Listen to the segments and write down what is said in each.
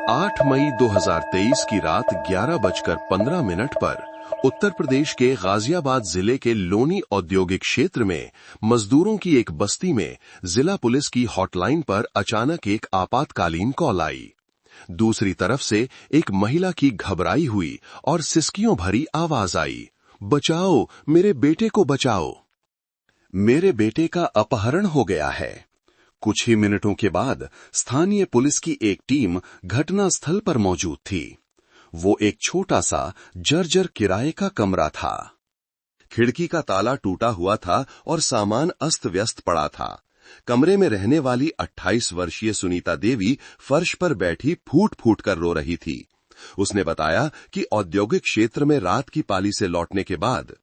8 मई 2023 की रात 11:15 पर उत्तर प्रदेश के गाजियाबाद जिले के लोनी औद्योगिक क्षेत्र में मजदूरों की एक बस्ती में जिला पुलिस की हॉटलाइन पर अचानक एक आपातकालीन कॉल आई। दूसरी तरफ से एक महिला की घबराई हुई और सिसकियों भरी आवाज आई, बचाओ, मेरे बेटे को बचाओ। मेरे बेटे का अपहरण हो गया है। कुछ ही मिनटों के बाद स्थानीय पुलिस की एक टीम घटनास्थल पर मौजूद थी। वो एक छोटा सा जर्जर किराए का कमरा था। खिड़की का ताला टूटा हुआ था और सामान अस्त व्यस्त पड़ा था। कमरे में रहने वाली 28 वर्षीय सुनीता देवी फर्श पर बैठी फूट फूट कर रो रही थी। उसने बताया कि औद्योगिक क्षेत्र में रात की पाली से लौटने के बाद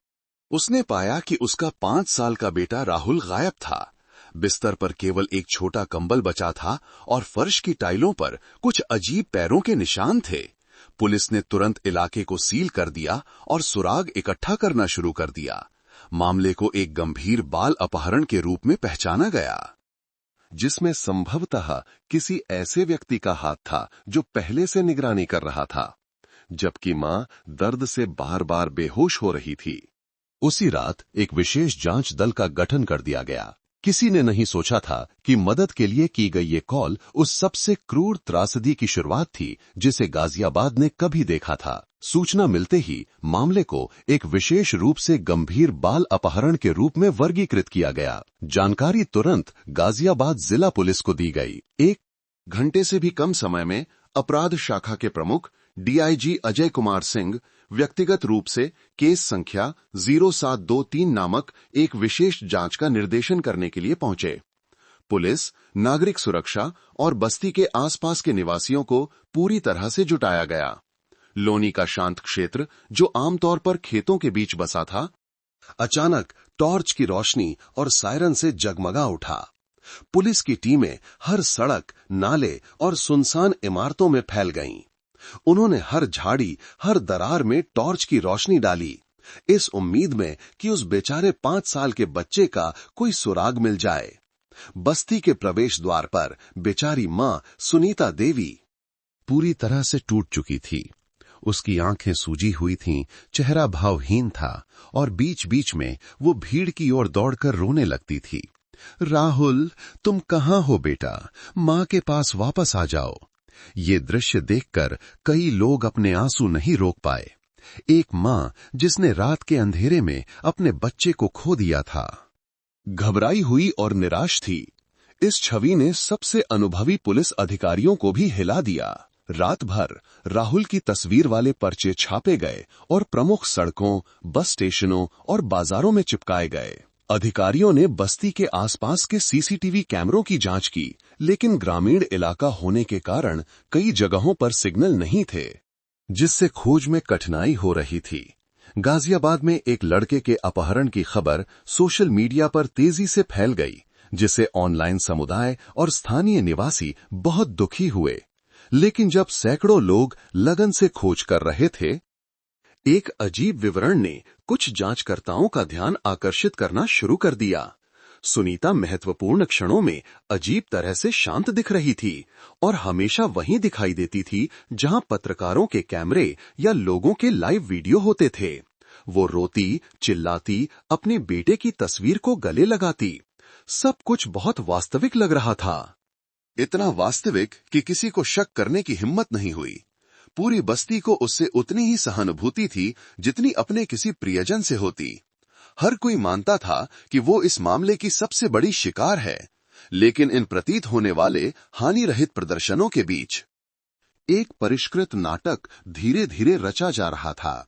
उसने पाया कि उसका 5 साल का बेटा राहुल गायब था। बिस्तर पर केवल एक छोटा कंबल बचा था और फर्श की टाइलों पर कुछ अजीब पैरों के निशान थे। पुलिस ने तुरंत इलाके को सील कर दिया और सुराग इकट्ठा करना शुरू कर दिया। मामले को एक गंभीर बाल अपहरण के रूप में पहचाना गया, जिसमें संभवतः किसी ऐसे व्यक्ति का हाथ था जो पहले से निगरानी कर रहा था, जबकि मां दर्द से बार बार बेहोश हो रही थी। उसी रात एक विशेष जांच दल का गठन कर दिया गया। किसी ने नहीं सोचा था कि मदद के लिए की गई ये कॉल उस सबसे क्रूर त्रासदी की शुरुआत थी जिसे गाजियाबाद ने कभी देखा था। सूचना मिलते ही मामले को एक विशेष रूप से गंभीर बाल अपहरण के रूप में वर्गीकृत किया गया। जानकारी तुरंत गाजियाबाद जिला पुलिस को दी गई। 1 घंटे से भी कम समय में अपराध शाखा के प्रमुख डीआईजी अजय कुमार सिंह व्यक्तिगत रूप से केस संख्या 0723 नामक एक विशेष जांच का निर्देशन करने के लिए पहुंचे। पुलिस, नागरिक सुरक्षा और बस्ती के आसपास के निवासियों को पूरी तरह से जुटाया गया। लोनी का शांत क्षेत्र, जो आमतौर पर खेतों के बीच बसा था, अचानक टॉर्च की रोशनी और सायरन से जगमगा उठा। पुलिस की टीमें हर सड़क, नाले और सुनसान इमारतों में फैल गईं। उन्होंने हर झाड़ी, हर दरार में टॉर्च की रोशनी डाली, इस उम्मीद में कि उस बेचारे 5 साल के बच्चे का कोई सुराग मिल जाए। बस्ती के प्रवेश द्वार पर बेचारी मां सुनीता देवी पूरी तरह से टूट चुकी थी। उसकी आंखें सूजी हुई थीं, चेहरा भावहीन था और बीच बीच में वो भीड़ की ओर दौड़कर रोने लगती थी। राहुल, तुम कहां हो बेटा? मां के पास वापस आ जाओ। ये दृश्य देखकर कई लोग अपने आंसू नहीं रोक पाए। एक मां जिसने रात के अंधेरे में अपने बच्चे को खो दिया था, घबराई हुई और निराश थी। इस छवि ने सबसे अनुभवी पुलिस अधिकारियों को भी हिला दिया। रात भर राहुल की तस्वीर वाले पर्चे छापे गए और प्रमुख सड़कों, बस स्टेशनों और बाजारों में चिपकाए गए। अधिकारियों ने बस्ती के आसपास के सीसीटीवी कैमरों की जांच की, लेकिन ग्रामीण इलाका होने के कारण कई जगहों पर सिग्नल नहीं थे, जिससे खोज में कठिनाई हो रही थी। गाजियाबाद में एक लड़के के अपहरण की खबर सोशल मीडिया पर तेजी से फैल गई, जिससे ऑनलाइन समुदाय और स्थानीय निवासी बहुत दुखी हुए। लेकिन जब सैकड़ों लोग लगन से खोज कर रहे थे, एक अजीब विवरण ने कुछ जांचकर्ताओं का ध्यान आकर्षित करना शुरू कर दिया। सुनीता महत्वपूर्ण क्षणों में अजीब तरह से शांत दिख रही थी और हमेशा वहीं दिखाई देती थी जहां पत्रकारों के कैमरे या लोगों के लाइव वीडियो होते थे। वो रोती, चिल्लाती, अपने बेटे की तस्वीर को गले लगाती। सब कुछ बहुत वास्तविक लग रहा था, इतना वास्तविक कि किसी को शक करने की हिम्मत नहीं हुई। पूरी बस्ती को उससे उतनी ही सहानुभूति थी जितनी अपने किसी प्रियजन से होती। हर कोई मानता था कि वो इस मामले की सबसे बड़ी शिकार है, लेकिन इन प्रतीत होने वाले हानि रहित प्रदर्शनों के बीच एक परिष्कृत नाटक धीरे धीरे रचा जा रहा था।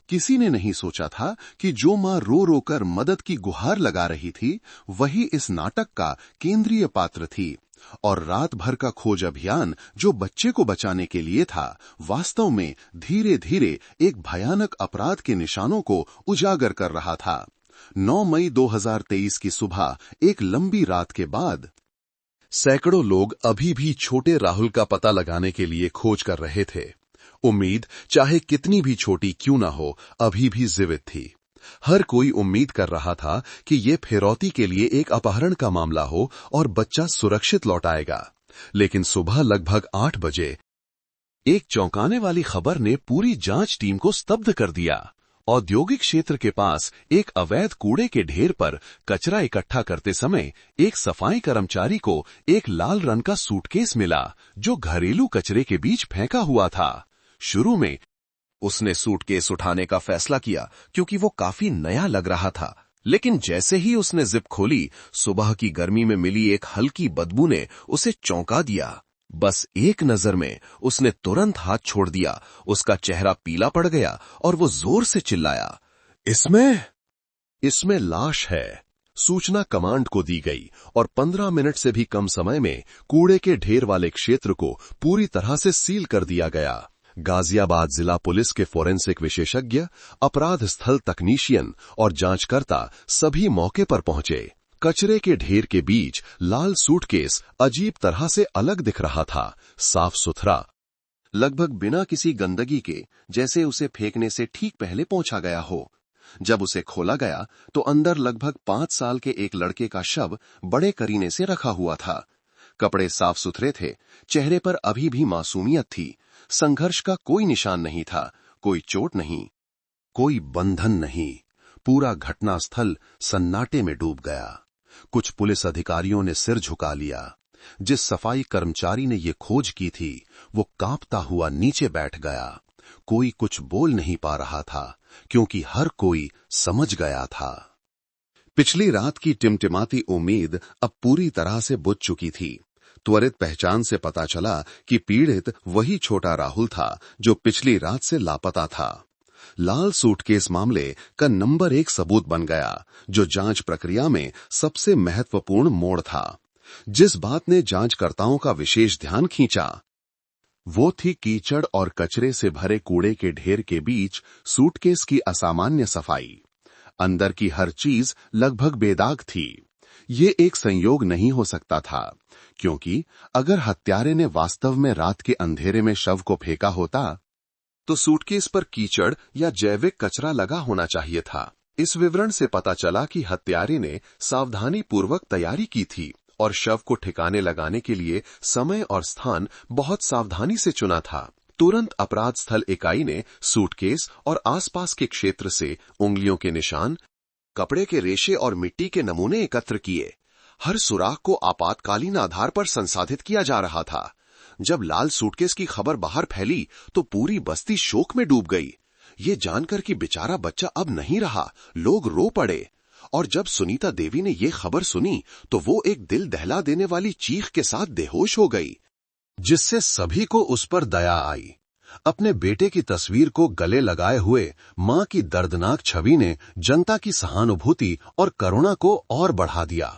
किसी ने नहीं सोचा था कि जो मां रो रो कर मदद की गुहार लगा रही थी, वही इस नाटक का केंद्रीय पात्र थी। और रात भर का खोज अभियान जो बच्चे को बचाने के लिए था, वास्तव में धीरे धीरे एक भयानक अपराध के निशानों को उजागर कर रहा था। 9 मई 2023 की सुबह, एक लंबी रात के बाद, सैकड़ों लोग अभी भी छोटे राहुल का पता लगाने के लिए खोज कर रहे थे। उम्मीद, चाहे कितनी भी छोटी क्यों ना हो, अभी भी जीवित थी। हर कोई उम्मीद कर रहा था कि ये फिरौती के लिए एक अपहरण का मामला हो और बच्चा सुरक्षित लौट आएगा। लेकिन सुबह लगभग 8 बजे एक चौंकाने वाली खबर ने पूरी जांच टीम को स्तब्ध कर दिया। औद्योगिक क्षेत्र के पास एक अवैध कूड़े के ढेर पर कचरा इकट्ठा करते समय एक सफाई कर्मचारी को एक लाल रंग का सूटकेस मिला, जो घरेलू कचरे के बीच फेंका हुआ था। शुरू में उसने सूटकेस उठाने का फैसला किया क्योंकि वो काफी नया लग रहा था, लेकिन जैसे ही उसने जिप खोली, सुबह की गर्मी में मिली एक हल्की बदबू ने उसे चौंका दिया। बस एक नजर में उसने तुरंत हाथ छोड़ दिया। उसका चेहरा पीला पड़ गया और वो जोर से चिल्लाया, इसमें लाश है। सूचना कमांड को दी गई और 15 मिनट से भी कम समय में कूड़े के ढेर वाले क्षेत्र को पूरी तरह से सील कर दिया गया। गाजियाबाद जिला पुलिस के फोरेंसिक विशेषज्ञ, अपराध स्थल तकनीशियन और जांचकर्ता सभी मौके पर पहुंचे। कचरे के ढेर के बीच लाल सूटकेस अजीब तरह से अलग दिख रहा था, साफ सुथरा, लगभग बिना किसी गंदगी के, जैसे उसे फेंकने से ठीक पहले पहुंचा गया हो। जब उसे खोला गया तो अंदर लगभग 5 साल के एक लड़के का शव बड़े करीने से रखा हुआ था। कपड़े साफ सुथरे थे, चेहरे पर अभी भी मासूमियत थी। संघर्ष का कोई निशान नहीं था, कोई चोट नहीं, कोई बंधन नहीं। पूरा घटनास्थल सन्नाटे में डूब गया। कुछ पुलिस अधिकारियों ने सिर झुका लिया। जिस सफाई कर्मचारी ने ये खोज की थी, वो कांपता हुआ नीचे बैठ गया। कोई कुछ बोल नहीं पा रहा था, क्योंकि हर कोई समझ गया था। पिछली रात की टिमटिमाती उम्मीद अब पूरी तरह से बुझ चुकी थी। त्वरित पहचान से पता चला कि पीड़ित वही छोटा राहुल था जो पिछली रात से लापता था। लाल सूटकेस मामले का नंबर 1 सबूत बन गया, जो जांच प्रक्रिया में सबसे महत्वपूर्ण मोड़ था। जिस बात ने जांचकर्ताओं का विशेष ध्यान खींचा, वो थी कीचड़ और कचरे से भरे कूड़े के ढेर के बीच सूटकेस की असामान्य सफाई। अंदर की हर चीज लगभग बेदाग थी। ये एक संयोग नहीं हो सकता था, क्योंकि अगर हत्यारे ने वास्तव में रात के अंधेरे में शव को फेंका होता तो सूटकेस पर कीचड़ या जैविक कचरा लगा होना चाहिए था। इस विवरण से पता चला कि हत्यारे ने सावधानी पूर्वक तैयारी की थी और शव को ठिकाने लगाने के लिए समय और स्थान बहुत सावधानी से चुना था। तुरंत अपराध स्थल इकाई ने सूटकेस और आसपास के क्षेत्र से उंगलियों के निशान, कपड़े के रेशे और मिट्टी के नमूने एकत्र किए। हर सुराख को आपातकालीन आधार पर संसाधित किया जा रहा था। जब लाल सूटकेस की खबर बाहर फैली तो पूरी बस्ती शोक में डूब गई। ये जानकर कि बेचारा बच्चा अब नहीं रहा, लोग रो पड़े। और जब सुनीता देवी ने ये खबर सुनी तो वो एक दिल दहला देने वाली चीख के साथ बेहोश हो गई, जिससे सभी को उस पर दया आई। अपने बेटे की तस्वीर को गले लगाए हुए मां की दर्दनाक छवि ने जनता की सहानुभूति और करुणा को और बढ़ा दिया।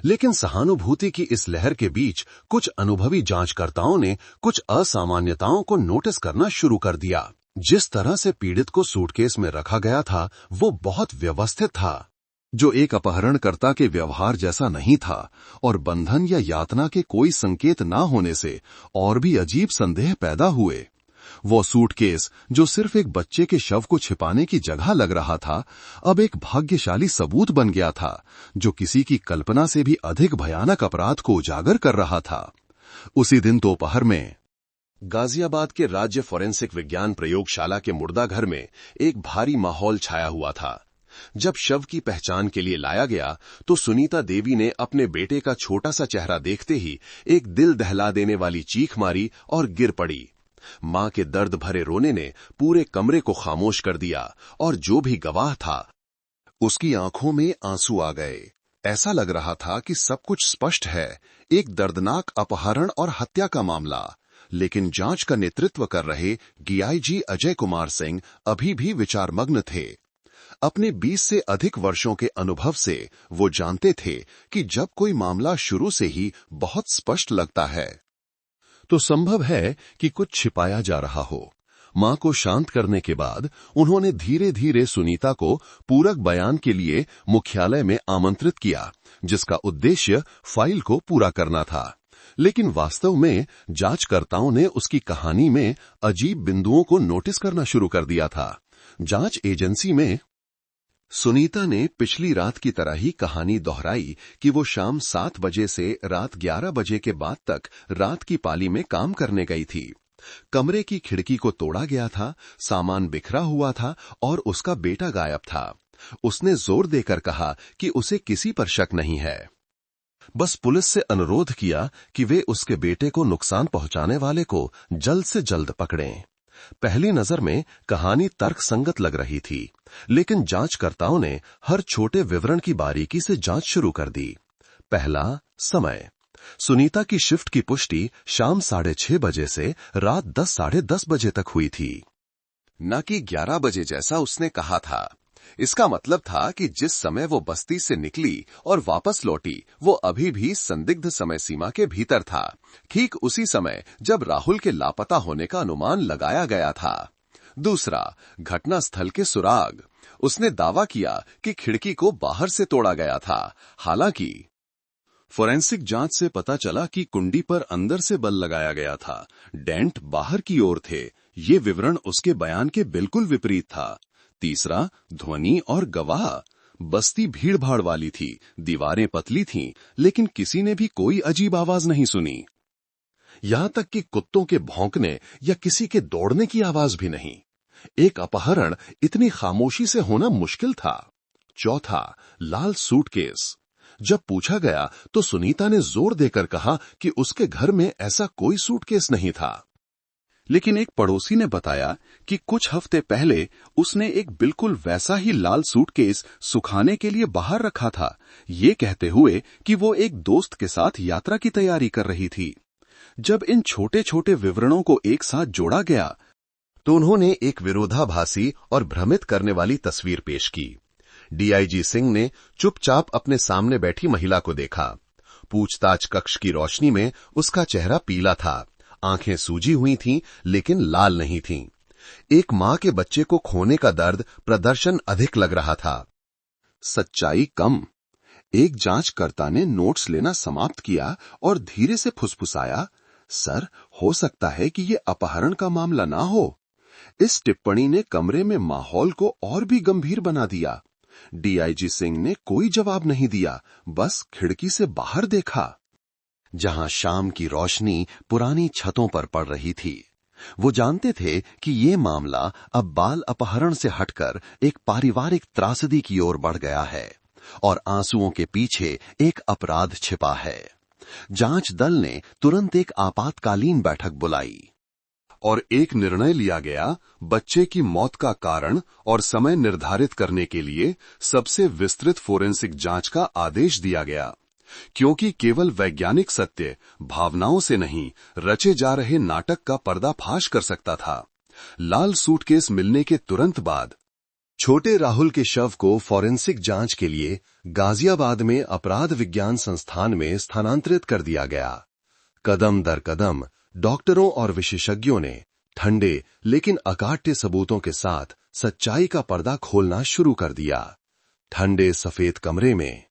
लेकिन सहानुभूति की इस लहर के बीच कुछ अनुभवी जांचकर्ताओं ने कुछ असामान्यताओं को नोटिस करना शुरू कर दिया। जिस तरह से पीड़ित को सूटकेस में रखा गया था, वो बहुत व्यवस्थित था, जो एक अपहरणकर्ता के व्यवहार जैसा नहीं था, और बंधन या यातना के कोई संकेत ना होने से और भी अजीब संदेह पैदा हुए। वो सूटकेस, जो सिर्फ एक बच्चे के शव को छिपाने की जगह लग रहा था, अब एक भाग्यशाली सबूत बन गया था, जो किसी की कल्पना से भी अधिक भयानक अपराध को उजागर कर रहा था। उसी दिन दोपहर में गाजियाबाद के राज्य फोरेंसिक विज्ञान प्रयोगशाला के मुर्दाघर में एक भारी माहौल छाया हुआ था। जब शव की पहचान के लिए लाया गया तो सुनीता देवी ने अपने बेटे का छोटा सा चेहरा देखते ही एक दिल दहला देने वाली चीख मारी और गिर पड़ी। मां के दर्द भरे रोने ने पूरे कमरे को खामोश कर दिया और जो भी गवाह था उसकी आंखों में आंसू आ गए। ऐसा लग रहा था कि सब कुछ स्पष्ट है, एक दर्दनाक अपहरण और हत्या का मामला। लेकिन जांच का नेतृत्व कर रहे डीआईजी अजय कुमार सिंह अभी भी विचारमग्न थे। अपने 20 से अधिक वर्षों के अनुभव से वो जानते थे कि जब कोई मामला शुरू से ही बहुत स्पष्ट लगता है तो संभव है कि कुछ छिपाया जा रहा हो। मां को शांत करने के बाद उन्होंने धीरे धीरे सुनीता को पूरक बयान के लिए मुख्यालय में आमंत्रित किया, जिसका उद्देश्य फाइल को पूरा करना था। लेकिन वास्तव में जांचकर्ताओं ने उसकी कहानी में अजीब बिंदुओं को नोटिस करना शुरू कर दिया था। जांच एजेंसी में सुनीता ने पिछली रात की तरह ही कहानी दोहराई कि वो शाम 7 बजे से रात 11 बजे के बाद तक रात की पाली में काम करने गई थी। कमरे की खिड़की को तोड़ा गया था, सामान बिखरा हुआ था और उसका बेटा गायब था। उसने जोर देकर कहा कि उसे किसी पर शक नहीं है। बस पुलिस से अनुरोध किया कि वे उसके बेटे को नुकसान पहुंचाने वाले को जल्द से जल्द पकड़ें। पहली नजर में कहानी तर्कसंगत लग रही थी, लेकिन जांचकर्ताओं ने हर छोटे विवरण की बारीकी से जांच शुरू कर दी। पहला, समय। सुनीता की शिफ्ट की पुष्टि शाम 6:30 बजे से रात 10 साढ़े 10 बजे तक हुई थी, न कि 11 बजे जैसा उसने कहा था। इसका मतलब था कि जिस समय वो बस्ती से निकली और वापस लौटी, वो अभी भी संदिग्ध समय सीमा के भीतर था, ठीक उसी समय जब राहुल के लापता होने का अनुमान लगाया गया था। दूसरा, घटनास्थल के सुराग। उसने दावा किया कि खिड़की को बाहर से तोड़ा गया था, हालांकि फोरेंसिक जांच से पता चला कि कुंडी पर अंदर से बल लगाया गया था, डेंट बाहर की ओर थे। ये विवरण उसके बयान के बिल्कुल विपरीत था। तीसरा, ध्वनि और गवाह। बस्ती भीड़-भाड़ वाली थी, दीवारें पतली थीं, लेकिन किसी ने भी कोई अजीब आवाज नहीं सुनी। यहां तक कि कुत्तों के भौंकने या किसी के दौड़ने की आवाज भी नहीं। एक अपहरण इतनी खामोशी से होना मुश्किल था। चौथा, लाल सूटकेस। जब पूछा गया तो सुनीता ने जोर देकर कहा कि उसके घर में ऐसा कोई सूटकेस नहीं था, लेकिन एक पड़ोसी ने बताया कि कुछ हफ्ते पहले उसने एक बिल्कुल वैसा ही लाल सूटकेस सुखाने के लिए बाहर रखा था, ये कहते हुए कि वो एक दोस्त के साथ यात्रा की तैयारी कर रही थी। जब इन छोटे छोटे विवरणों को एक साथ जोड़ा गया तो उन्होंने एक विरोधाभासी और भ्रमित करने वाली तस्वीर पेश की। डीआईजी सिंह ने चुपचाप अपने सामने बैठी महिला को देखा। पूछताछ कक्ष की रोशनी में उसका चेहरा पीला था, आंखें सूजी हुई थीं, लेकिन लाल नहीं थीं। एक मां के बच्चे को खोने का दर्द प्रदर्शन अधिक लग रहा था, सच्चाई कम। एक जांचकर्ता ने नोट्स लेना समाप्त किया और धीरे से फुसफुसाया, सर, हो सकता है कि ये अपहरण का मामला ना हो। इस टिप्पणी ने कमरे में माहौल को और भी गंभीर बना दिया। डीआईजी सिंह ने कोई जवाब नहीं दिया, बस खिड़की से बाहर देखा, जहां शाम की रोशनी पुरानी छतों पर पड़ रही थी। वो जानते थे कि ये मामला अब बाल अपहरण से हटकर एक पारिवारिक त्रासदी की ओर बढ़ गया है और आंसुओं के पीछे एक अपराध छिपा है। जांच दल ने तुरंत एक आपातकालीन बैठक बुलाई और एक निर्णय लिया गया। बच्चे की मौत का कारण और समय निर्धारित करने के लिए सबसे विस्तृत फोरेंसिक जांच का आदेश दिया गया, क्योंकि केवल वैज्ञानिक सत्य भावनाओं से नहीं, रचे जा रहे नाटक का पर्दाफाश कर सकता था। लाल सूटकेस मिलने के तुरंत बाद छोटे राहुल के शव को फोरेंसिक जांच के लिए गाजियाबाद में अपराध विज्ञान संस्थान में स्थानांतरित कर दिया गया। कदम दर कदम डॉक्टरों और विशेषज्ञों ने ठंडे लेकिन अकाट्य सबूतों के साथ सच्चाई का पर्दा खोलना शुरू कर दिया। ठंडे सफेद कमरे में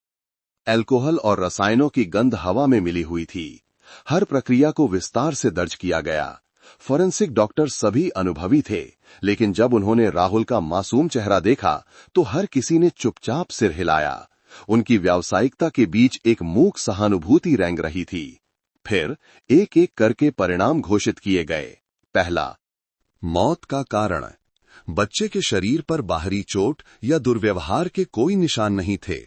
अल्कोहल और रसायनों की गंध हवा में मिली हुई थी। हर प्रक्रिया को विस्तार से दर्ज किया गया। फोरेंसिक डॉक्टर सभी अनुभवी थे, लेकिन जब उन्होंने राहुल का मासूम चेहरा देखा तो हर किसी ने चुपचाप सिर हिलाया। उनकी व्यावसायिकता के बीच एक मूक सहानुभूति रेंग रही थी। फिर एक एक करके परिणाम घोषित किए गए। पहला, मौत का कारण। बच्चे के शरीर पर बाहरी चोट या दुर्व्यवहार के कोई निशान नहीं थे।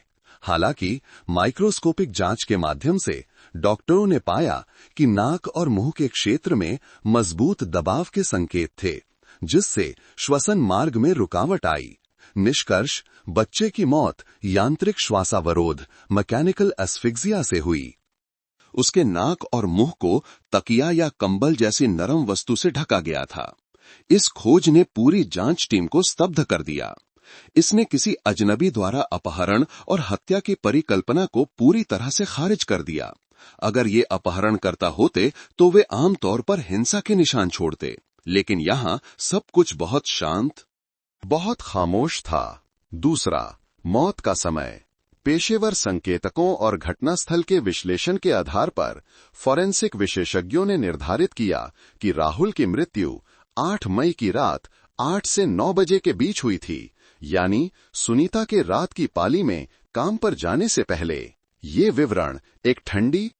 हालांकि माइक्रोस्कोपिक जांच के माध्यम से डॉक्टरों ने पाया कि नाक और मुंह के क्षेत्र में मजबूत दबाव के संकेत थे, जिससे श्वसन मार्ग में रुकावट आई। निष्कर्ष, बच्चे की मौत यांत्रिक श्वासावरोध मैकेनिकल एस्फिक्सिया से हुई। उसके नाक और मुंह को तकिया या कंबल जैसी नरम वस्तु से ढका गया था। इस खोज ने पूरी जांच टीम को स्तब्ध कर दिया। इसने किसी अजनबी द्वारा अपहरण और हत्या की परिकल्पना को पूरी तरह से खारिज कर दिया। अगर ये अपहरण करता होते तो वे आमतौर पर हिंसा के निशान छोड़ते, लेकिन यहाँ सब कुछ बहुत शांत, बहुत खामोश था। दूसरा, मौत का समय। पेशेवर संकेतकों और घटनास्थल के विश्लेषण के आधार पर फोरेंसिक विशेषज्ञों ने निर्धारित किया कि राहुल की मृत्यु 8 मई की रात 8 से 9 बजे के बीच हुई थी, यानी सुनीता के रात की पाली में काम पर जाने से पहले। ये विवरण एक ठंडी,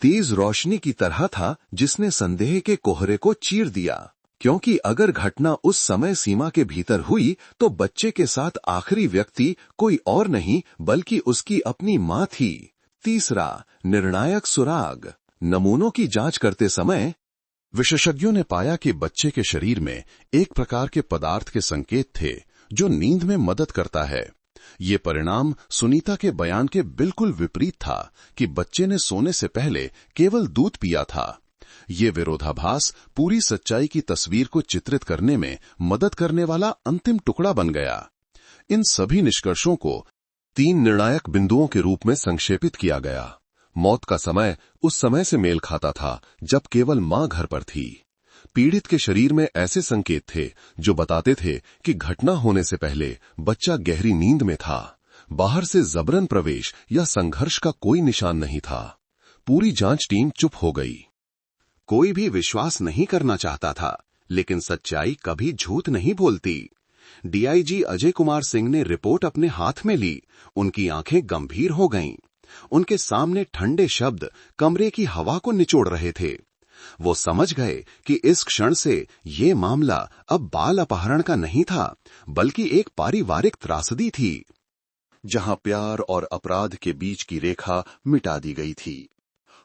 तेज रोशनी की तरह था जिसने संदेह के कोहरे को चीर दिया, क्योंकि अगर घटना उस समय सीमा के भीतर हुई तो बच्चे के साथ आखिरी व्यक्ति कोई और नहीं बल्कि उसकी अपनी मां थी। तीसरा, निर्णायक सुराग। नमूनों की जांच करते समय विशेषज्ञों ने पाया कि बच्चे के शरीर में एक प्रकार के पदार्थ के संकेत थे जो नींद में मदद करता है। ये परिणाम सुनीता के बयान के बिल्कुल विपरीत था कि बच्चे ने सोने से पहले केवल दूध पिया था। ये विरोधाभास पूरी सच्चाई की तस्वीर को चित्रित करने में मदद करने वाला अंतिम टुकड़ा बन गया। इन सभी निष्कर्षों को 3 निर्णायक बिंदुओं के रूप में संक्षेपित किया गया। मौत का समय उस समय से मेल खाता था जब केवल मां घर पर थी। पीड़ित के शरीर में ऐसे संकेत थे जो बताते थे कि घटना होने से पहले बच्चा गहरी नींद में था। बाहर से जबरन प्रवेश या संघर्ष का कोई निशान नहीं था। पूरी जांच टीम चुप हो गई। कोई भी विश्वास नहीं करना चाहता था, लेकिन सच्चाई कभी झूठ नहीं बोलती। डीआईजी अजय कुमार सिंह ने रिपोर्ट अपने हाथ में ली। उनकी आंखें गंभीर हो गईं। उनके सामने ठंडे शब्द कमरे की हवा को निचोड़ रहे थे। वो समझ गए कि इस क्षण से ये मामला अब बाल अपहरण का नहीं था, बल्कि एक पारिवारिक त्रासदी थी, जहां प्यार और अपराध के बीच की रेखा मिटा दी गई थी।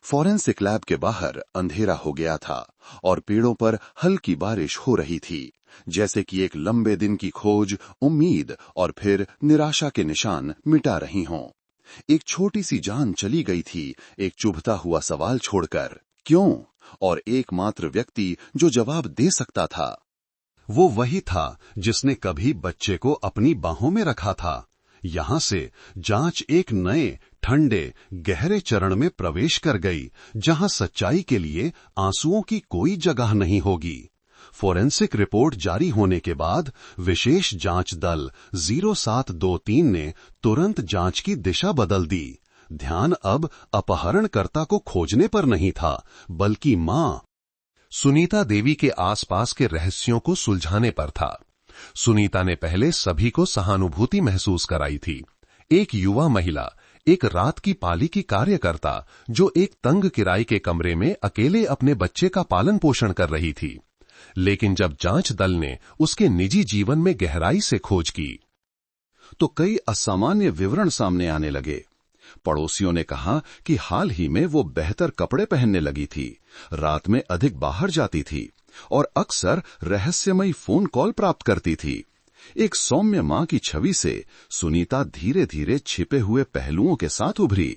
फॉरेंसिक लैब के बाहर अंधेरा हो गया था और पेड़ों पर हल्की बारिश हो रही थी, जैसे कि एक लंबे दिन की खोज उम्मीद और फिर निराशा के निशान मिटा रही हों। एक छोटी सी जान चली गई थी, एक चुभता हुआ सवाल छोड़कर, क्यों? और एकमात्र व्यक्ति जो जवाब दे सकता था वो वही था जिसने कभी बच्चे को अपनी बाहों में रखा था। यहां से जांच एक नए ठंडे गहरे चरण में प्रवेश कर गई, जहां सच्चाई के लिए आंसुओं की कोई जगह नहीं होगी। फोरेंसिक रिपोर्ट जारी होने के बाद विशेष जांच दल 0723 ने तुरंत जांच की दिशा बदल दी। ध्यान अब अपहरणकर्ता को खोजने पर नहीं था, बल्कि मां सुनीता देवी के आसपास के रहस्यों को सुलझाने पर था। सुनीता ने पहले सभी को सहानुभूति महसूस कराई थी। एक युवा महिला, एक रात की पाली की कार्यकर्ता जो एक तंग किराए के कमरे में अकेले अपने बच्चे का पालन पोषण कर रही थी। लेकिन जब जांच दल ने उसके निजी जीवन में गहराई से खोज की तो कई असामान्य विवरण सामने आने लगे। पड़ोसियों ने कहा कि हाल ही में वो बेहतर कपड़े पहनने लगी थी, रात में अधिक बाहर जाती थी और अक्सर रहस्यमयी फोन कॉल प्राप्त करती थी। एक सौम्य मां की छवि से सुनीता धीरे धीरे छिपे हुए पहलुओं के साथ उभरी,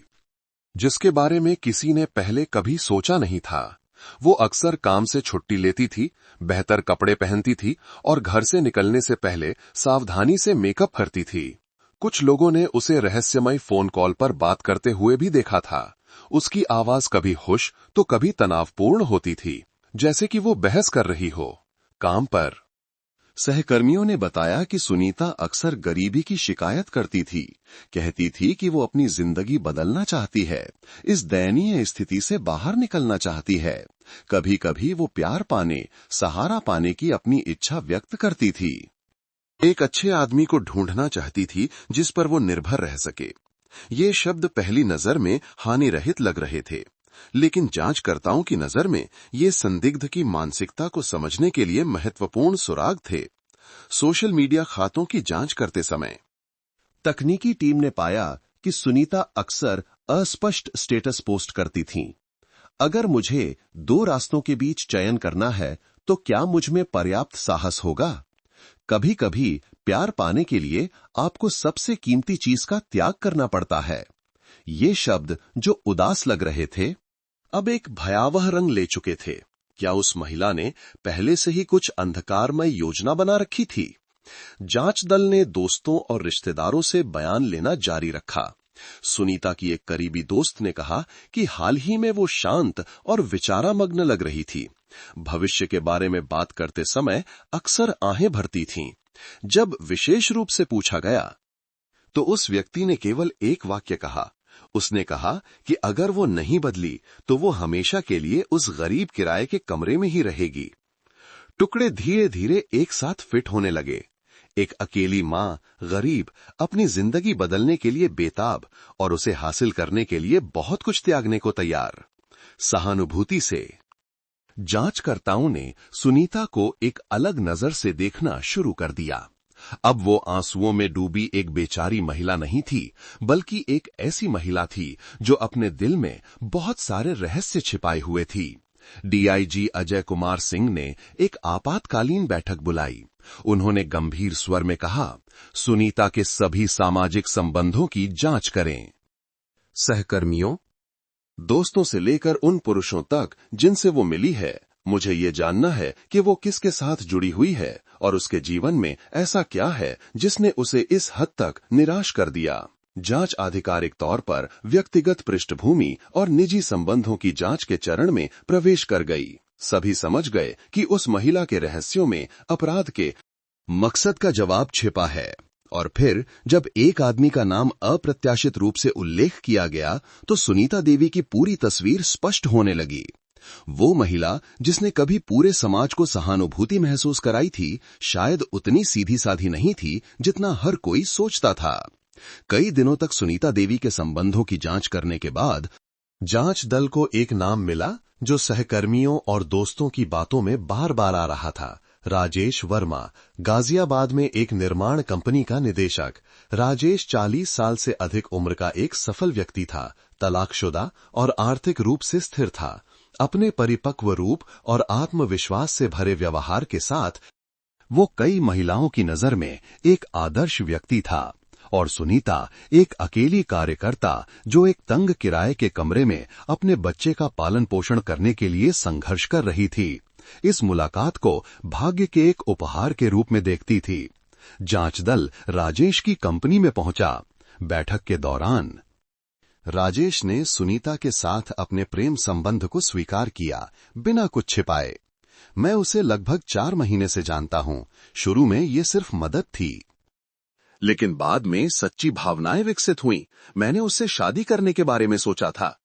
जिसके बारे में किसी ने पहले कभी सोचा नहीं था। वो अक्सर काम से छुट्टी लेती थी, बेहतर कपड़े पहनती थी और घर से निकलने से पहले सावधानी से मेकअप करती थी। कुछ लोगों ने उसे रहस्यमय फोन कॉल पर बात करते हुए भी देखा था। उसकी आवाज कभी खुश तो कभी तनावपूर्ण होती थी, जैसे कि वो बहस कर रही हो। काम पर सहकर्मियों ने बताया कि सुनीता अक्सर गरीबी की शिकायत करती थी, कहती थी कि वो अपनी जिंदगी बदलना चाहती है, इस दयनीय स्थिति से बाहर निकलना चाहती है। कभी कभी वो प्यार पाने, सहारा पाने की अपनी इच्छा व्यक्त करती थी। एक अच्छे आदमी को ढूंढना चाहती थी जिस पर वो निर्भर रह सके। ये शब्द पहली नजर में हानि रहित लग रहे थे, लेकिन जांचकर्ताओं की नजर में ये संदिग्ध की मानसिकता को समझने के लिए महत्वपूर्ण सुराग थे। सोशल मीडिया खातों की जांच करते समय तकनीकी टीम ने पाया कि सुनीता अक्सर अस्पष्ट स्टेटस पोस्ट करती थीं। अगर मुझे 2 रास्तों के बीच चयन करना है तो क्या मुझ में पर्याप्त साहस होगा? कभी कभी प्यार पाने के लिए आपको सबसे कीमती चीज का त्याग करना पड़ता है। ये शब्द जो उदास लग रहे थे अब एक भयावह रंग ले चुके थे। क्या उस महिला ने पहले से ही कुछ अंधकारमय योजना बना रखी थी? जांच दल ने दोस्तों और रिश्तेदारों से बयान लेना जारी रखा। सुनीता की एक करीबी दोस्त ने कहा कि हाल ही में वो शांत और विचारामग्न लग रही थी। भविष्य के बारे में बात करते समय अक्सर आहें भरती थीं। जब विशेष रूप से पूछा गया तो उस व्यक्ति ने केवल एक वाक्य कहा। उसने कहा कि अगर वो नहीं बदली तो वो हमेशा के लिए उस गरीब किराए के कमरे में ही रहेगी। टुकड़े धीरे धीरे एक साथ फिट होने लगे। एक अकेली मां, गरीब, अपनी जिंदगी बदलने के लिए बेताब और उसे हासिल करने के लिए बहुत कुछ त्यागने को तैयार। सहानुभूति से। जांचकर्ताओं ने सुनीता को एक अलग नजर से देखना शुरू कर दिया। अब वो आंसुओं में डूबी एक बेचारी महिला नहीं थी, बल्कि एक ऐसी महिला थी जो अपने दिल में बहुत सारे रहस्य छिपाए हुए थी। डीआईजी अजय कुमार सिंह ने एक आपातकालीन बैठक बुलाई। उन्होंने गंभीर स्वर में कहा, सुनीता के सभी सामाजिक संबंधों की जांच करें। सहकर्मियों, दोस्तों से लेकर उन पुरुषों तक जिनसे वो मिली है, मुझे ये जानना है कि वो किसके साथ जुड़ी हुई है और उसके जीवन में ऐसा क्या है जिसने उसे इस हद तक निराश कर दिया। जांच आधिकारिक तौर पर व्यक्तिगत पृष्ठभूमि और निजी संबंधों की जांच के चरण में प्रवेश कर गई। सभी समझ गए कि उस महिला के रहस्यों में अपराध के मकसद का जवाब छिपा है। और फिर जब एक आदमी का नाम अप्रत्याशित रूप से उल्लेख किया गया तो सुनीता देवी की पूरी तस्वीर स्पष्ट होने लगी। वो महिला जिसने कभी पूरे समाज को सहानुभूति महसूस कराई थी, शायद उतनी सीधी साधी नहीं थी जितना हर कोई सोचता था। कई दिनों तक सुनीता देवी के संबंधों की जांच करने के बाद जांच दल को एक नाम मिला जो सहकर्मियों और दोस्तों की बातों में बार बार आ रहा था। राजेश वर्मा, गाजियाबाद में एक निर्माण कंपनी का निदेशक। राजेश 40 साल से अधिक उम्र का एक सफल व्यक्ति था, तलाकशुदा और आर्थिक रूप से स्थिर था। अपने परिपक्व रूप और आत्मविश्वास से भरे व्यवहार के साथ वो कई महिलाओं की नजर में एक आदर्श व्यक्ति था। और सुनीता एक अकेली कार्यकर्ता जो एक तंग किराए के कमरे में अपने बच्चे का पालन पोषण करने के लिए संघर्ष कर रही थी। इस मुलाकात को भाग्य के एक उपहार के रूप में देखती थी। जांच दल राजेश की कंपनी में पहुंचा। बैठक के दौरान राजेश ने सुनीता के साथ अपने प्रेम संबंध को स्वीकार किया, बिना कुछ छिपाए। मैं उसे लगभग 4 महीने से जानता हूं। शुरू में ये सिर्फ मदद थी, लेकिन बाद में सच्ची भावनाएं विकसित हुईं। मैंने उससे शादी करने के बारे में सोचा था।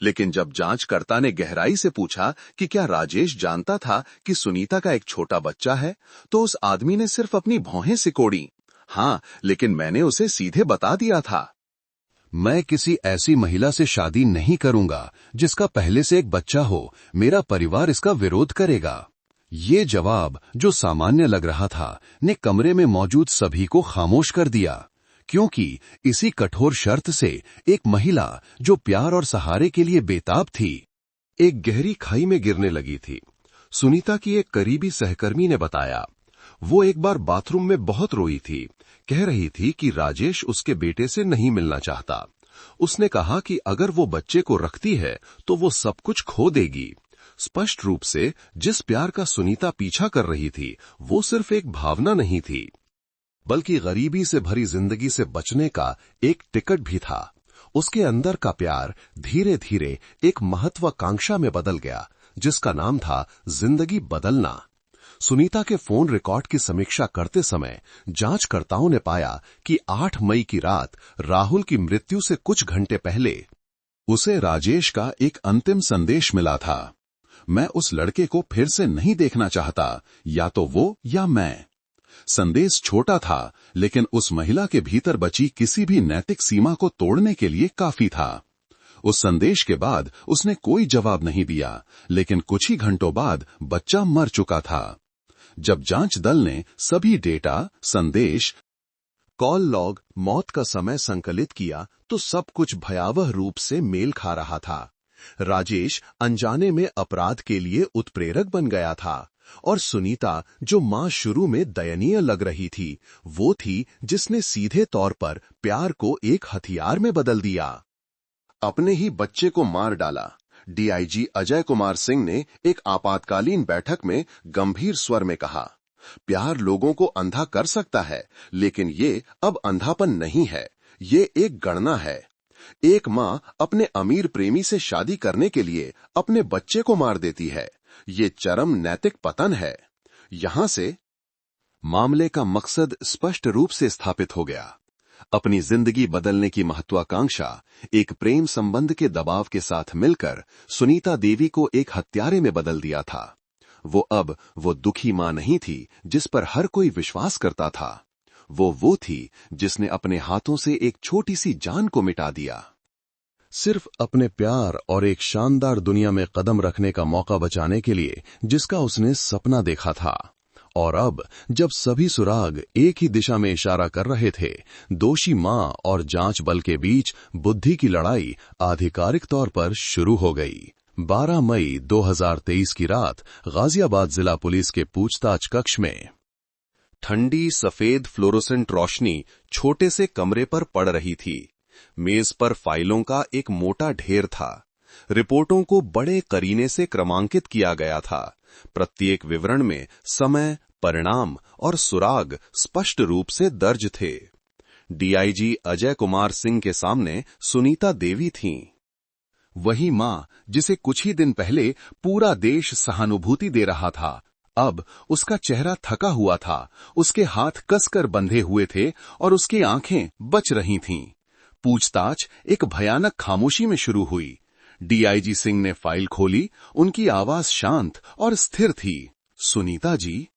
लेकिन जब जांचकर्ता ने गहराई से पूछा कि क्या राजेश जानता था कि सुनीता का एक छोटा बच्चा है, तो उस आदमी ने सिर्फ अपनी भौहें सिकोड़ी। हाँ, लेकिन मैंने उसे सीधे बता दिया था, मैं किसी ऐसी महिला से शादी नहीं करूंगा जिसका पहले से एक बच्चा हो। मेरा परिवार इसका विरोध करेगा। ये जवाब, जो सामान्य लग रहा था, ने कमरे में मौजूद सभी को खामोश कर दिया, क्योंकि इसी कठोर शर्त से एक महिला जो प्यार और सहारे के लिए बेताब थी, एक गहरी खाई में गिरने लगी थी। सुनीता की एक करीबी सहकर्मी ने बताया, वो एक बार बाथरूम में बहुत रोई थी। कह रही थी कि राजेश उसके बेटे से नहीं मिलना चाहता। उसने कहा कि अगर वो बच्चे को रखती है तो वो सब कुछ खो देगी। स्पष्ट रूप से जिस प्यार का सुनीता पीछा कर रही थी, वो सिर्फ एक भावना नहीं थी, बल्कि गरीबी से भरी जिंदगी से बचने का एक टिकट भी था। उसके अंदर का प्यार धीरे धीरे एक महत्वाकांक्षा में बदल गया, जिसका नाम था जिंदगी बदलना। सुनीता के फोन रिकॉर्ड की समीक्षा करते समय जांचकर्ताओं ने पाया कि 8 मई की रात राहुल की मृत्यु से कुछ घंटे पहले उसे राजेश का एक अंतिम संदेश मिला था। मैं उस लड़के को फिर से नहीं देखना चाहता, या तो वो या मैं। संदेश छोटा था, लेकिन उस महिला के भीतर बची किसी भी नैतिक सीमा को तोड़ने के लिए काफी था। उस संदेश के बाद उसने कोई जवाब नहीं दिया, लेकिन कुछ ही घंटों बाद बच्चा मर चुका था। जब जांच दल ने सभी डेटा, संदेश, कॉल लॉग, मौत का समय संकलित किया तो सब कुछ भयावह रूप से मेल खा रहा था। राजेश अनजाने में अपराध के लिए उत्प्रेरक बन गया था, और सुनीता, जो मां शुरू में दयनीय लग रही थी, वो थी जिसने सीधे तौर पर प्यार को एक हथियार में बदल दिया। अपने ही बच्चे को मार डाला। डीआईजी अजय कुमार सिंह ने एक आपातकालीन बैठक में गंभीर स्वर में कहा, प्यार लोगों को अंधा कर सकता है, लेकिन ये अब अंधापन नहीं है, ये एक गणना है। एक मां अपने अमीर प्रेमी से शादी करने के लिए अपने बच्चे को मार देती है, ये चरम नैतिक पतन है। यहां से मामले का मकसद स्पष्ट रूप से स्थापित हो गया। अपनी जिंदगी बदलने की महत्वाकांक्षा एक प्रेम संबंध के दबाव के साथ मिलकर सुनीता देवी को एक हत्यारे में बदल दिया था। वो दुखी मां नहीं थी जिस पर हर कोई विश्वास करता था। वो थी जिसने अपने हाथों से एक छोटी सी जान को मिटा दिया। सिर्फ अपने प्यार और एक शानदार दुनिया में कदम रखने का मौका बचाने के लिए जिसका उसने सपना देखा था। और अब जब सभी सुराग एक ही दिशा में इशारा कर रहे थे, दोषी मां और जांच बल के बीच बुद्धि की लड़ाई आधिकारिक तौर पर शुरू हो गई। 12 मई 2023 की रात गाजियाबाद जिला पुलिस के पूछताछ कक्ष में ठंडी सफेद फ्लोरोसेंट रोशनी छोटे से कमरे पर पड़ रही थी। मेज पर फाइलों का एक मोटा ढेर था। रिपोर्टों को बड़े करीने से क्रमांकित किया गया था। प्रत्येक विवरण में समय, परिणाम और सुराग स्पष्ट रूप से दर्ज थे। डीआईजी अजय कुमार सिंह के सामने सुनीता देवी थीं। वही मां जिसे कुछ ही दिन पहले पूरा देश सहानुभूति दे रहा था, अब उसका चेहरा थका हुआ था, उसके हाथ कसकर बंधे हुए थे और उसकी आंखें बच रही थीं। पूछताछ एक भयानक खामोशी में शुरू हुई। डीआईजी सिंह ने फाइल खोली। उनकी आवाज शांत और स्थिर थी। सुनीता जी,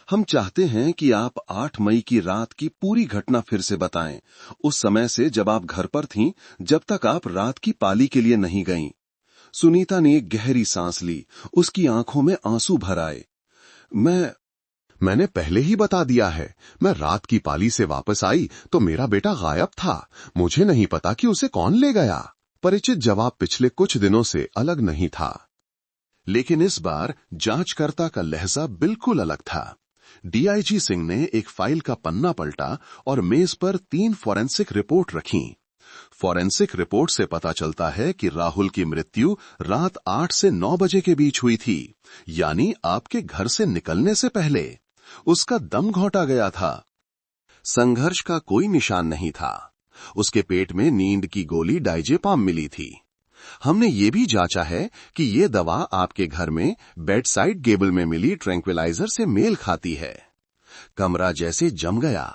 हम चाहते हैं कि आप 8 मई की रात की पूरी घटना फिर से बताएं। उस समय से जब आप घर पर थीं, जब तक आप रात की पाली के लिए नहीं गईं। सुनीता ने एक गहरी सांस ली। उसकी आंखों में आंसू भर आए। मैंने पहले ही बता दिया है। मैं रात की पाली से वापस आई तो मेरा बेटा गायब था। मुझे नहीं पता कि उसे कौन ले गया। परिचित जवाब पिछले कुछ दिनों से अलग नहीं था, लेकिन इस बार जांचकर्ता का लहजा बिल्कुल अलग था। डीआईजी सिंह ने एक फाइल का पन्ना पलटा और मेज पर 3 फॉरेंसिक रिपोर्ट रखीं। फॉरेंसिक रिपोर्ट से पता चलता है कि राहुल की मृत्यु रात 8 से 9 बजे के बीच हुई थी, यानी आपके घर से निकलने से पहले। उसका दम घोंटा गया था। संघर्ष का कोई निशान नहीं था। उसके पेट में नींद की गोली डाइजेपाम मिली थी। हमने ये भी जांचा है कि ये दवा आपके घर में बेड साइड गेबल में मिली ट्रैंक्विलाइजर से मेल खाती है। कमरा जैसे जम गया।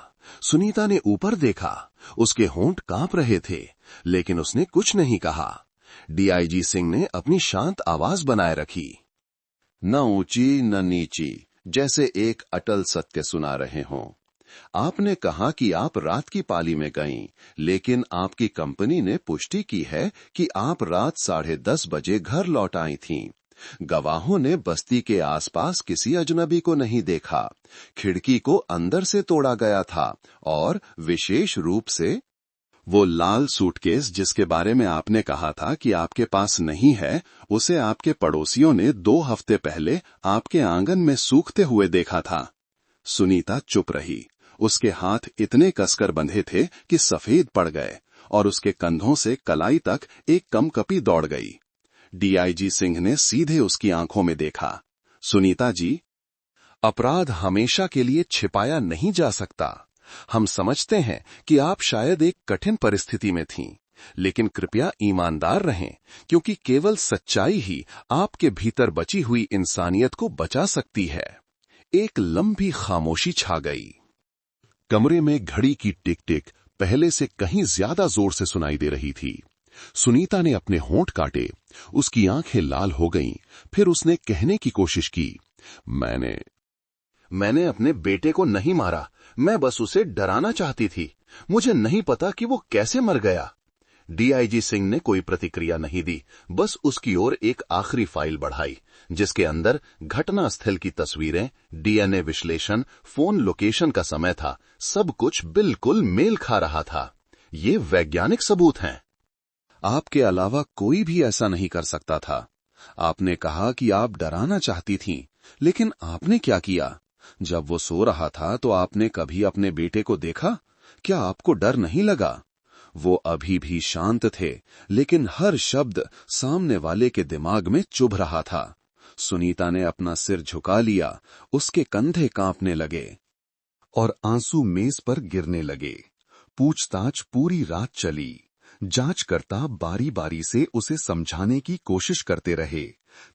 सुनीता ने ऊपर देखा। उसके होंठ कांप रहे थे, लेकिन उसने कुछ नहीं कहा। डीआईजी सिंह ने अपनी शांत आवाज बनाए रखी। न ऊंची न नीची, जैसे एक अटल सत्य सुना रहे हों। आपने कहा कि आप रात की पाली में गईं, लेकिन आपकी कंपनी ने पुष्टि की है कि आप रात 10:30 बजे घर लौट आई थीं। गवाहों ने बस्ती के आसपास किसी अजनबी को नहीं देखा। खिड़की को अंदर से तोड़ा गया था और विशेष रूप से वो लाल सूटकेस जिसके बारे में आपने कहा था कि आपके पास नहीं है, उसे आपके पड़ोसियों ने 2 हफ्ते पहले आपके आंगन में सूखते हुए देखा था। सुनीता चुप रही। उसके हाथ इतने कसकर बंधे थे कि सफेद पड़ गए और उसके कंधों से कलाई तक एक कंपकपी दौड़ गई। डीआईजी सिंह ने सीधे उसकी आंखों में देखा। सुनीता जी, अपराध हमेशा के लिए छिपाया नहीं जा सकता। हम समझते हैं कि आप शायद एक कठिन परिस्थिति में थीं, लेकिन कृपया ईमानदार रहें, क्योंकि केवल सच्चाई ही आपके भीतर बची हुई इंसानियत को बचा सकती है। एक लंबी खामोशी छा गई। कमरे में घड़ी की टिक टिक पहले से कहीं ज्यादा जोर से सुनाई दे रही थी। सुनीता ने अपने होंठ काटे। उसकी आंखें लाल हो गईं। फिर उसने कहने की कोशिश की, मैंने अपने बेटे को नहीं मारा। मैं बस उसे डराना चाहती थी। मुझे नहीं पता कि वो कैसे मर गया। डीआईजी सिंह ने कोई प्रतिक्रिया नहीं दी, बस उसकी ओर एक आखिरी फाइल बढ़ाई, जिसके अंदर घटनास्थल की तस्वीरें, डीएनए विश्लेषण, फोन लोकेशन का समय था। सब कुछ बिल्कुल मेल खा रहा था। ये वैज्ञानिक सबूत हैं। आपके अलावा कोई भी ऐसा नहीं कर सकता था। आपने कहा कि आप डराना चाहती थीं, लेकिन आपने क्या किया? जब वो सो रहा था तो आपने कभी अपने बेटे को देखा? क्या आपको डर नहीं लगा? वो अभी भी शांत थे, लेकिन हर शब्द सामने वाले के दिमाग में चुभ रहा था। सुनीता ने अपना सिर झुका लिया। उसके कंधे कांपने लगे और आंसू मेज पर गिरने लगे। पूछताछ पूरी रात चली। जांचकर्ता बारी बारी से उसे समझाने की कोशिश करते रहे,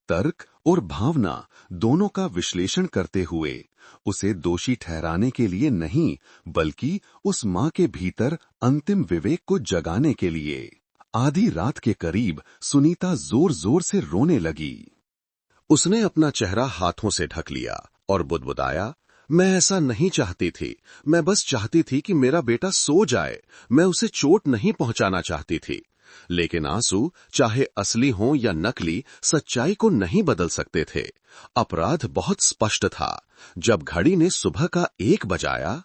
तर्क और भावना दोनों का विश्लेषण करते हुए। उसे दोषी ठहराने के लिए नहीं, बल्कि उस मां के भीतर अंतिम विवेक को जगाने के लिए। आधी रात के करीब सुनीता जोर जोर से रोने लगी। उसने अपना चेहरा हाथों से ढक लिया और बुदबुदाया, मैं ऐसा नहीं चाहती थी। मैं बस चाहती थी कि मेरा बेटा सो जाए। मैं उसे चोट नहीं पहुंचाना चाहती थी। लेकिन आंसू चाहे असली हों या नकली सच्चाई को नहीं बदल सकते थे। अपराध बहुत स्पष्ट था। जब घड़ी ने सुबह का 1 बजाया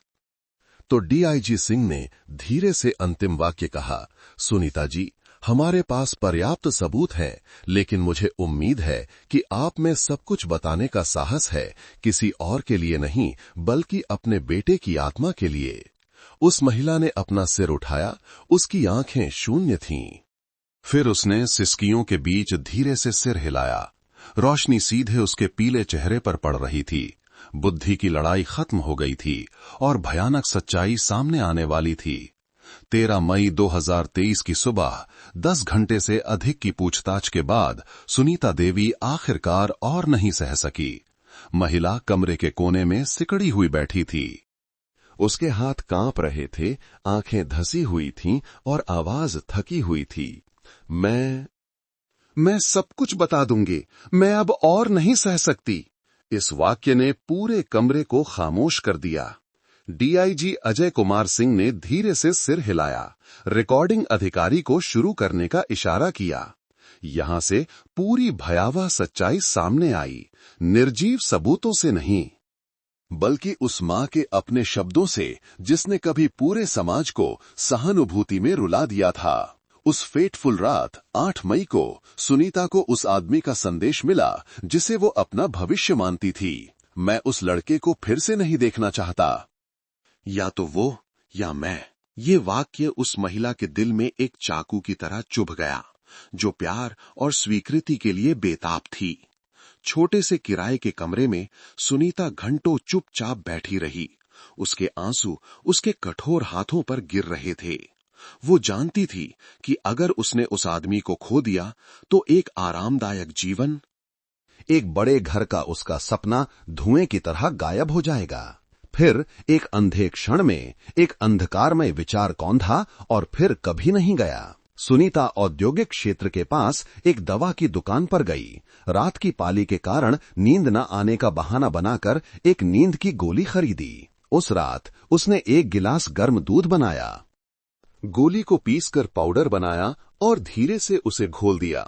तो डीआईजी सिंह ने धीरे से अंतिम वाक्य कहा, सुनीता जी, हमारे पास पर्याप्त सबूत हैं, लेकिन मुझे उम्मीद है कि आप में सब कुछ बताने का साहस है, किसी और के लिए नहीं बल्कि अपने बेटे की आत्मा के लिए। उस महिला ने अपना सिर उठाया, उसकी आंखें शून्य थीं। फिर उसने सिसकियों के बीच धीरे से सिर हिलाया। रोशनी सीधे उसके पीले चेहरे पर पड़ रही थी। बुद्धि की लड़ाई खत्म हो गई थी और भयानक सच्चाई सामने आने वाली थी। 13 मई 2023 की सुबह 10 घंटे से अधिक की पूछताछ के बाद सुनीता देवी आखिरकार और नहीं सह सकी। महिला कमरे के कोने में सिकड़ी हुई बैठी थी। उसके हाथ कांप रहे थे, आंखें धसी हुई थीं और आवाज थकी हुई थी। मैं सब कुछ बता दूंगी, मैं अब और नहीं सह सकती। इस वाक्य ने पूरे कमरे को खामोश कर दिया। डीआईजी अजय कुमार सिंह ने धीरे से सिर हिलाया, रिकॉर्डिंग अधिकारी को शुरू करने का इशारा किया। यहां से पूरी भयावह सच्चाई सामने आई, निर्जीव सबूतों से नहीं बल्कि उस मां के अपने शब्दों से, जिसने कभी पूरे समाज को सहानुभूति में रुला दिया था। उस फेटफुल रात 8 मई को सुनीता को उस आदमी का संदेश मिला जिसे वो अपना भविष्य मानती थी। मैं उस लड़के को फिर से नहीं देखना चाहता, या तो वो या मैं। ये वाक्य उस महिला के दिल में एक चाकू की तरह चुभ गया, जो प्यार और स्वीकृति के लिए बेताब थी। छोटे से किराए के कमरे में सुनीता घंटों चुपचाप बैठी रही। उसके आंसू उसके कठोर हाथों पर गिर रहे थे। वो जानती थी कि अगर उसने उस आदमी को खो दिया तो एक आरामदायक जीवन, एक बड़े घर का उसका सपना धुएं की तरह गायब हो जाएगा। फिर एक अंधे क्षण में एक अंधकारमय विचार कौंधा और फिर कभी नहीं गया। सुनीता औद्योगिक क्षेत्र के पास एक दवा की दुकान पर गई। रात की पाली के कारण नींद न आने का बहाना बनाकर एक नींद की गोली खरीदी। उस रात उसने 1 गिलास गर्म दूध बनाया, गोली को पीसकर पाउडर बनाया और धीरे से उसे घोल दिया।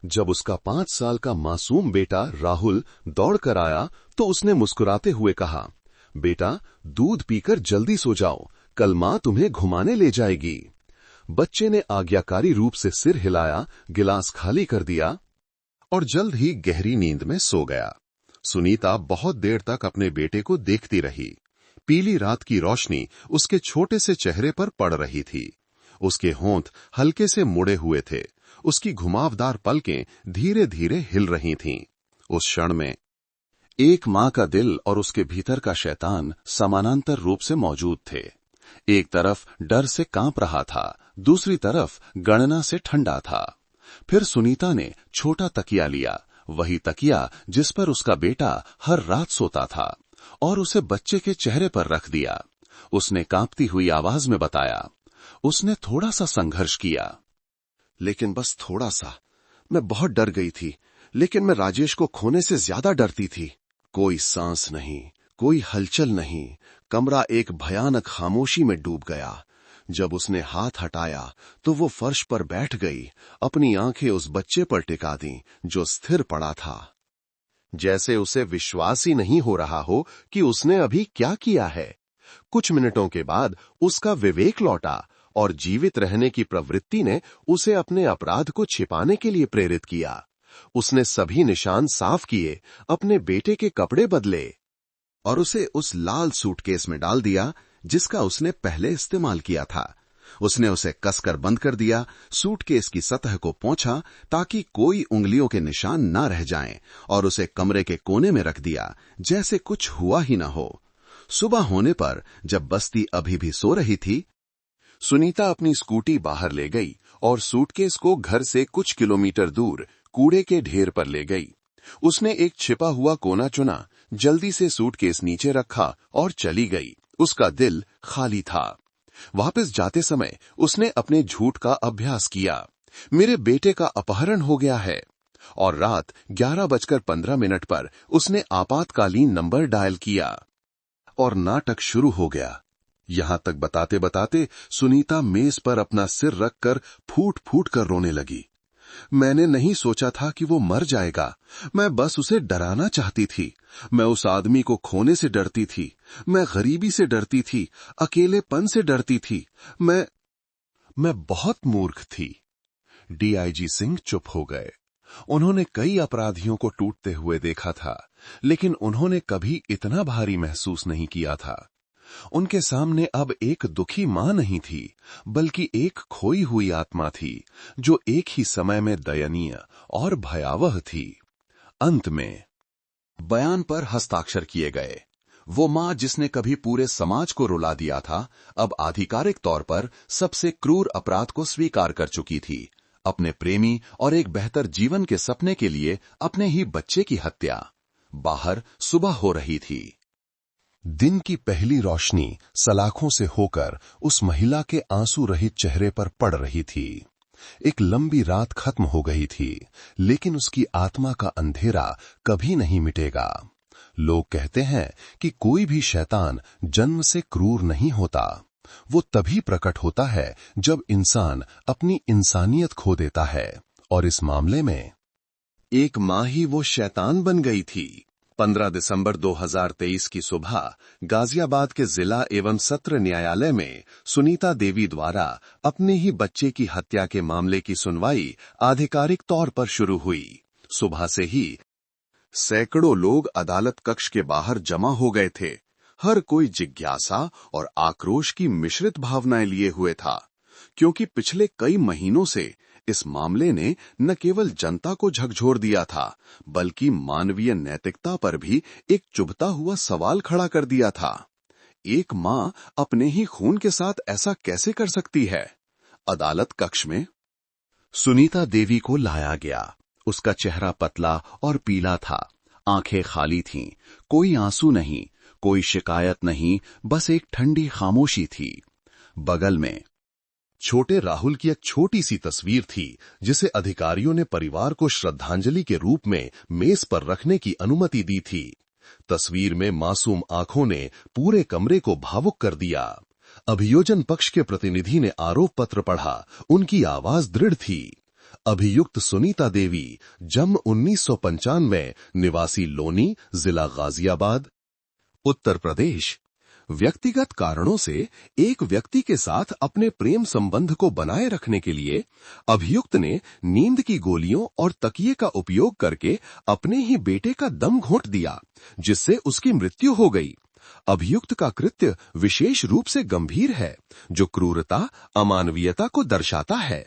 जब उसका 5 साल का मासूम बेटा राहुल दौड़कर आया तो उसने मुस्कुराते हुए कहा, बेटा, दूध पीकर जल्दी सो जाओ, कल मां तुम्हें घुमाने ले जाएगी। बच्चे ने आज्ञाकारी रूप से सिर हिलाया, गिलास खाली कर दिया और जल्द ही गहरी नींद में सो गया। सुनीता बहुत देर तक अपने बेटे को देखती रही। पीली रात की रोशनी उसके छोटे से चेहरे पर पड़ रही थी। उसके होंठ हल्के से मुड़े हुए थे। उसकी घुमावदार पलकें धीरे धीरे हिल रही थीं। उस क्षण में एक मां का दिल और उसके भीतर का शैतान समानांतर रूप से मौजूद थे। एक तरफ डर से कांप रहा था, दूसरी तरफ गणना से ठंडा था। फिर सुनीता ने छोटा तकिया लिया, वही तकिया जिस पर उसका बेटा हर रात सोता था, और उसे बच्चे के चेहरे पर रख दिया। उसने कांपती हुई आवाज में बताया, उसने थोड़ा सा संघर्ष किया, लेकिन बस थोड़ा सा। मैं बहुत डर गई थी, लेकिन मैं राजेश को खोने से ज्यादा डरती थी। कोई सांस नहीं, कोई हलचल नहीं। कमरा एक भयानक खामोशी में डूब गया। जब उसने हाथ हटाया तो वो फर्श पर बैठ गई, अपनी आंखें उस बच्चे पर टिका दी जो स्थिर पड़ा था। जैसे उसे विश्वास ही नहीं हो रहा हो कि उसने अभी क्या किया है। कुछ मिनटों के बाद उसका विवेक लौटा और जीवित रहने की प्रवृत्ति ने उसे अपने अपराध को छिपाने के लिए प्रेरित किया। उसने सभी निशान साफ किए, अपने बेटे के कपड़े बदले और उसे उस लाल सूटकेस में डाल दिया जिसका उसने पहले इस्तेमाल किया था। उसने उसे कसकर बंद कर दिया, सूटकेस की सतह को पोंछा ताकि कोई उंगलियों के निशान न रह जाएं, और उसे कमरे के कोने में रख दिया जैसे कुछ हुआ ही न हो। सुबह होने पर जब बस्ती अभी भी सो रही थी, सुनीता अपनी स्कूटी बाहर ले गई और सूटकेस को घर से कुछ किलोमीटर दूर कूड़े के ढेर पर ले गई। उसने एक छिपा हुआ कोना चुना, जल्दी से सूटकेस नीचे रखा और चली गई। उसका दिल खाली था। वापस जाते समय उसने अपने झूठ का अभ्यास किया। मेरे बेटे का अपहरण हो गया है। और रात 11:15 पर उसने आपातकालीन नंबर डायल किया और नाटक शुरू हो गया। यहां तक बताते बताते सुनीता मेज पर अपना सिर रखकर फूट फूट कर रोने लगी। मैंने नहीं सोचा था कि वो मर जाएगा। मैं बस उसे डराना चाहती थी। मैं उस आदमी को खोने से डरती थी। मैं गरीबी से डरती थी, अकेलेपन से डरती थी। मैं बहुत मूर्ख थी। डीआईजी सिंह चुप हो गए। उन्होंने कई अपराधियों को टूटते हुए देखा था, लेकिन उन्होंने कभी इतना भारी महसूस नहीं किया था। उनके सामने अब एक दुखी मां नहीं थी, बल्कि एक खोई हुई आत्मा थी, जो एक ही समय में दयनीय और भयावह थी। अंत में बयान पर हस्ताक्षर किए गए। वो मां जिसने कभी पूरे समाज को रुला दिया था, अब आधिकारिक तौर पर सबसे क्रूर अपराध को स्वीकार कर चुकी थी, अपने प्रेमी और एक बेहतर जीवन के सपने के लिए अपने ही बच्चे की हत्या। बाहर सुबह हो रही थी। दिन की पहली रोशनी सलाखों से होकर उस महिला के आंसू रहित चेहरे पर पड़ रही थी। एक लंबी रात खत्म हो गई थी, लेकिन उसकी आत्मा का अंधेरा कभी नहीं मिटेगा। लोग कहते हैं कि कोई भी शैतान जन्म से क्रूर नहीं होता। वो तभी प्रकट होता है जब इंसान अपनी इंसानियत खो देता है, और इस मामले में एक मां ही वो शैतान बन गई थी। 15 दिसंबर 2023 की सुबह गाजियाबाद के जिला एवं सत्र न्यायालय में सुनीता देवी द्वारा अपने ही बच्चे की हत्या के मामले की सुनवाई आधिकारिक तौर पर शुरू हुई। सुबह से ही सैकड़ों लोग अदालत कक्ष के बाहर जमा हो गए थे। हर कोई जिज्ञासा और आक्रोश की मिश्रित भावनाएं लिए हुए था, क्योंकि पिछले कई महीनों से इस मामले ने न केवल जनता को झकझोर दिया था, बल्कि मानवीय नैतिकता पर भी एक चुभता हुआ सवाल खड़ा कर दिया था। एक मां अपने ही खून के साथ ऐसा कैसे कर सकती है? अदालत कक्ष में सुनीता देवी को लाया गया। उसका चेहरा पतला और पीला था, आंखें खाली थीं, कोई आंसू नहीं, कोई शिकायत नहीं, बस एक ठंडी खामोशी थी। बगल में छोटे राहुल की एक छोटी सी तस्वीर थी, जिसे अधिकारियों ने परिवार को श्रद्धांजलि के रूप में मेज पर रखने की अनुमति दी थी। तस्वीर में मासूम आंखों ने पूरे कमरे को भावुक कर दिया। अभियोजन पक्ष के प्रतिनिधि ने आरोप पत्र पढ़ा। उनकी आवाज दृढ़ थी। अभियुक्त सुनीता देवी, जन्म 1995, निवासी लोनी, जिला गाजियाबाद, उत्तर प्रदेश। व्यक्तिगत कारणों से एक व्यक्ति के साथ अपने प्रेम संबंध को बनाए रखने के लिए अभियुक्त ने नींद की गोलियों और तकिए का उपयोग करके अपने ही बेटे का दम घोंट दिया, जिससे उसकी मृत्यु हो गई। अभियुक्त का कृत्य विशेष रूप से गंभीर है, जो क्रूरता, अमानवीयता को दर्शाता है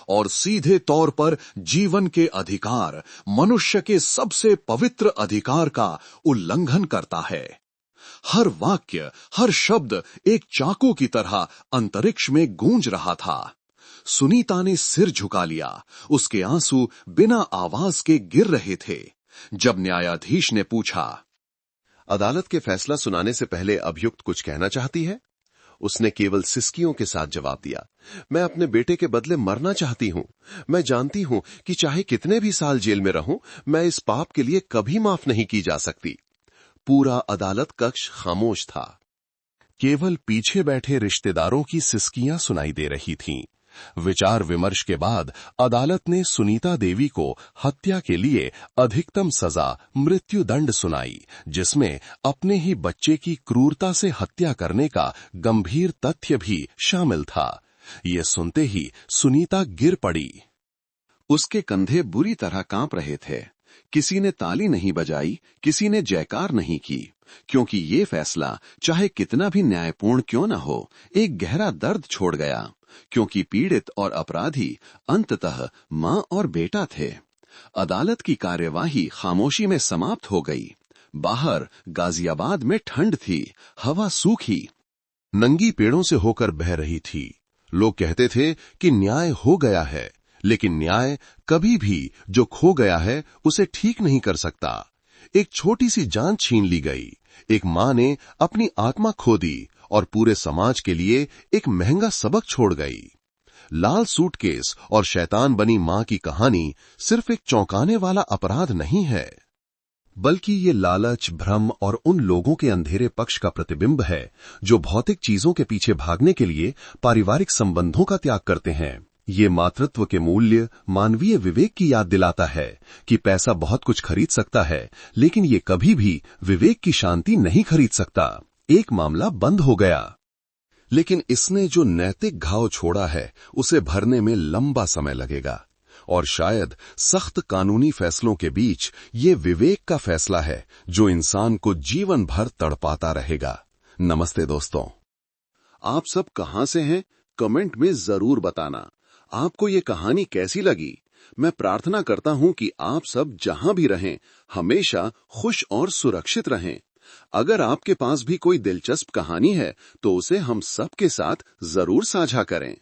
और सीधे तौर पर जीवन के अधिकार, मनुष्य के सबसे पवित्र अधिकार का उल्लंघन करता है। हर वाक्य, हर शब्द एक चाकू की तरह अंतरिक्ष में गूंज रहा था। सुनीता ने सिर झुका लिया। उसके आंसू बिना आवाज के गिर रहे थे। जब न्यायाधीश ने पूछा, अदालत के फैसला सुनाने से पहले अभियुक्त कुछ कहना चाहती है? उसने केवल सिसकियों के साथ जवाब दिया, मैं अपने बेटे के बदले मरना चाहती हूं। मैं जानती हूं कि चाहे कितने भी साल जेल में रहूं, मैं इस पाप के लिए कभी माफ नहीं की जा सकती। पूरा अदालत कक्ष खामोश था। केवल पीछे बैठे रिश्तेदारों की सिसकियां सुनाई दे रही थीं। विचार विमर्श के बाद अदालत ने सुनीता देवी को हत्या के लिए अधिकतम सजा मृत्युदंड सुनाई, जिसमें अपने ही बच्चे की क्रूरता से हत्या करने का गंभीर तथ्य भी शामिल था। ये सुनते ही सुनीता गिर पड़ी। उसके कंधे बुरी तरह कांप रहे थे। किसी ने ताली नहीं बजाई, किसी ने जयकार नहीं की, क्योंकि ये फैसला चाहे कितना भी न्यायपूर्ण क्यों न हो, एक गहरा दर्द छोड़ गया, क्योंकि पीड़ित और अपराधी अंततः मां और बेटा थे। अदालत की कार्यवाही खामोशी में समाप्त हो गई। बाहर गाजियाबाद में ठंड थी, हवा सूखी, नंगी पेड़ों से होकर बह रही थी। लोग कहते थे कि न्याय हो गया है, लेकिन न्याय कभी भी जो खो गया है उसे ठीक नहीं कर सकता। एक छोटी सी जान छीन ली गई। एक मां ने अपनी आत्मा खो दी और पूरे समाज के लिए एक महंगा सबक छोड़ गई। लाल सूटकेस और शैतान बनी मां की कहानी सिर्फ एक चौंकाने वाला अपराध नहीं है। बल्कि ये लालच, भ्रम और उन लोगों के अंधेरे पक्ष का प्रतिबिंब है जो भौतिक चीजों के पीछे भागने के लिए पारिवारिक संबंधों का त्याग करते हैं। ये मातृत्व के मूल्य, मानवीय विवेक की याद दिलाता है कि पैसा बहुत कुछ खरीद सकता है, लेकिन ये कभी भी विवेक की शांति नहीं खरीद सकता। एक मामला बंद हो गया, लेकिन इसने जो नैतिक घाव छोड़ा है उसे भरने में लंबा समय लगेगा। और शायद सख्त कानूनी फैसलों के बीच ये विवेक का फैसला है जो इंसान को जीवन भर तड़पाता रहेगा। नमस्ते दोस्तों, आप सब कहां से हैं? कमेंट में जरूर बताना। आपको ये कहानी कैसी लगी? मैं प्रार्थना करता हूं कि आप सब जहां भी रहें हमेशा खुश और सुरक्षित रहें। अगर आपके पास भी कोई दिलचस्प कहानी है तो उसे हम सब के साथ जरूर साझा करें।